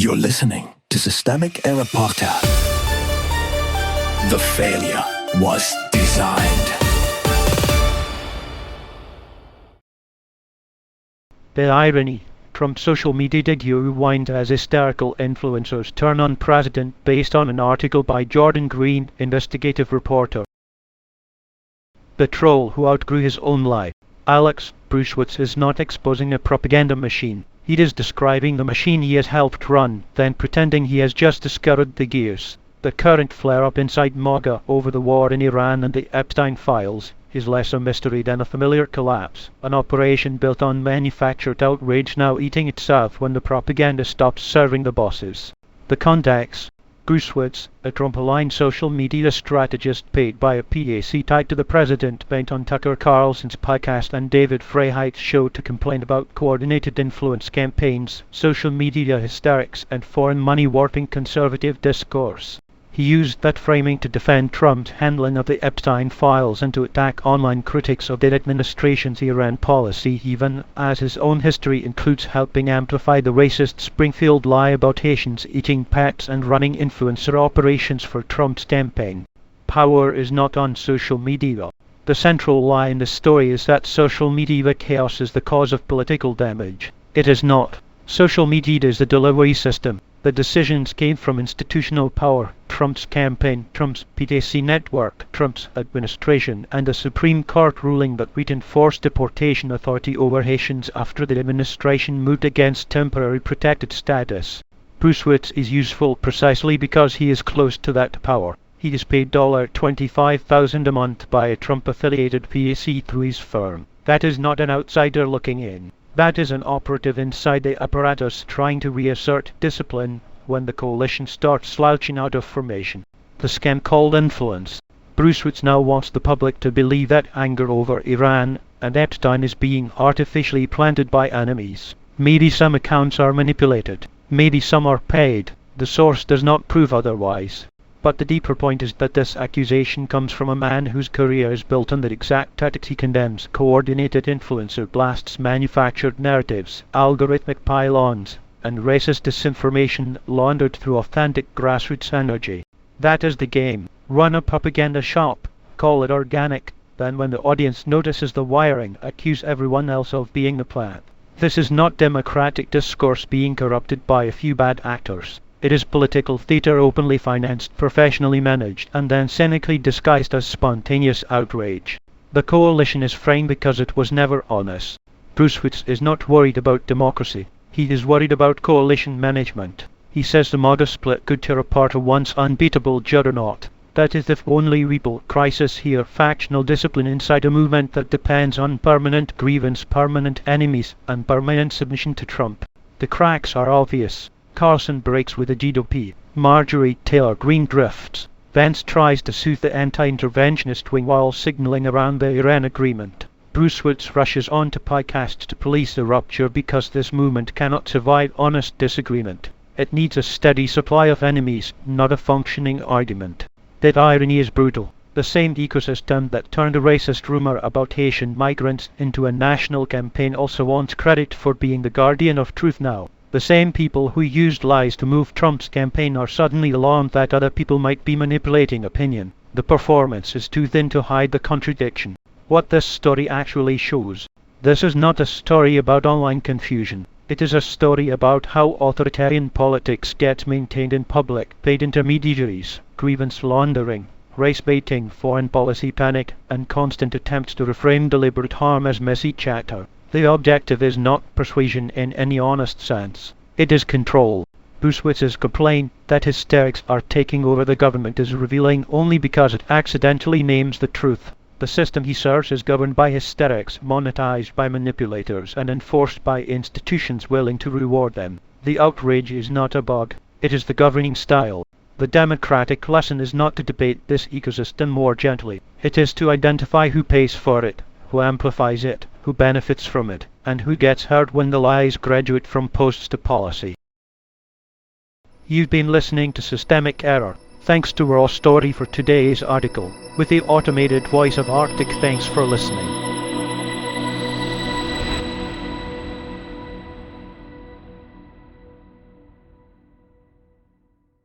You're listening to Systemic Error Podcast. The failure was designed. The irony. Trump's social media whines as hysterical influencers turn on president based on an article by Jordan Green, investigative reporter. The troll who outgrew his own lie. Alex Bruesewitz is not exposing a propaganda machine. He is describing the machine he has helped run, then pretending he has just discovered the gears. The current flare-up inside MAGA over the war in Iran and the Epstein files is less a mystery than a familiar collapse, an operation built on manufactured outrage now eating itself when the propaganda stops serving the bosses. The context. Bruesewitz, a Trump-aligned social media strategist paid by a PAC tied to the president, went on Tucker Carlson's podcast and David Freiheit's show to complain about coordinated influence campaigns, social media hysterics, and foreign money-warping conservative discourse. He used that framing to defend Trump's handling of the Epstein files and to attack online critics of the administration's Iran policy, even as his own history includes helping amplify the racist Springfield lie about Haitians eating pets and running influencer operations for Trump's campaign. Power is not on social media. The central lie in the story is that social media chaos is the cause of political damage. It is not. Social media is the delivery system. The decisions came from institutional power, Trump's campaign, Trump's PAC network, Trump's administration, and a Supreme Court ruling that reinforced deportation authority over Haitians after the administration moved against temporary protected status. Bruesewitz is useful precisely because he is close to that power. He is paid $25,000 a month by a Trump-affiliated PAC through his firm. That is not an outsider looking in. That is an operative inside the apparatus trying to reassert discipline when the coalition starts slouching out of formation. The scam called influence. Bruesewitz now wants the public to believe that anger over Iran and Epstein is being artificially planted by enemies. Maybe some accounts are manipulated. Maybe some are paid. The source does not prove otherwise. But the deeper point is that this accusation comes from a man whose career is built on the exact tactics he condemns: coordinated influencer blasts, manufactured narratives, algorithmic pile-ons, and racist disinformation laundered through authentic grassroots energy. That is the game. Run a propaganda shop, call it organic, then when the audience notices the wiring, accuse everyone else of being the plant. This is not democratic discourse being corrupted by a few bad actors. It is political theater openly financed, professionally managed, and then cynically disguised as spontaneous outrage. The coalition is framed because it was never honest. Bruesewitz is not worried about democracy. He is worried about coalition management. He says the MAGA split could tear apart a once unbeatable juggernaut. That is if only we built crisis here, factional discipline inside a movement that depends on permanent grievance, permanent enemies, and permanent submission to Trump. The cracks are obvious. Carson breaks with the GOP. Marjorie Taylor Greene drifts. Vance tries to soothe the anti-interventionist wing while signaling around the Iran agreement. Bruesewitz rushes on to podcasts to police the rupture because this movement cannot survive honest disagreement. It needs a steady supply of enemies, not a functioning argument. That irony is brutal. The same ecosystem that turned a racist rumor about Haitian migrants into a national campaign also wants credit for being the guardian of truth now. The same people who used lies to move Trump's campaign are suddenly alarmed that other people might be manipulating opinion. The performance is too thin to hide the contradiction. What this story actually shows. This is not a story about online confusion. It is a story about how authoritarian politics gets maintained in public, paid intermediaries, grievance laundering, race baiting, foreign policy panic, and constant attempts to reframe deliberate harm as messy chatter. The objective is not persuasion in any honest sense. It is control. Bruesewitz's complaint that hysterics are taking over the government is revealing only because it accidentally names the truth. The system he serves is governed by hysterics, monetized by manipulators, and enforced by institutions willing to reward them. The outrage is not a bug. It is the governing style. The democratic lesson is not to debate this ecosystem more gently. It is to identify who pays for it, who amplifies it, who benefits from it, and who gets hurt when the lies graduate from posts to policy. You've been listening to Systemic Error. Thanks to Raw Story for today's article. With the automated voice of Arctic, thanks for listening.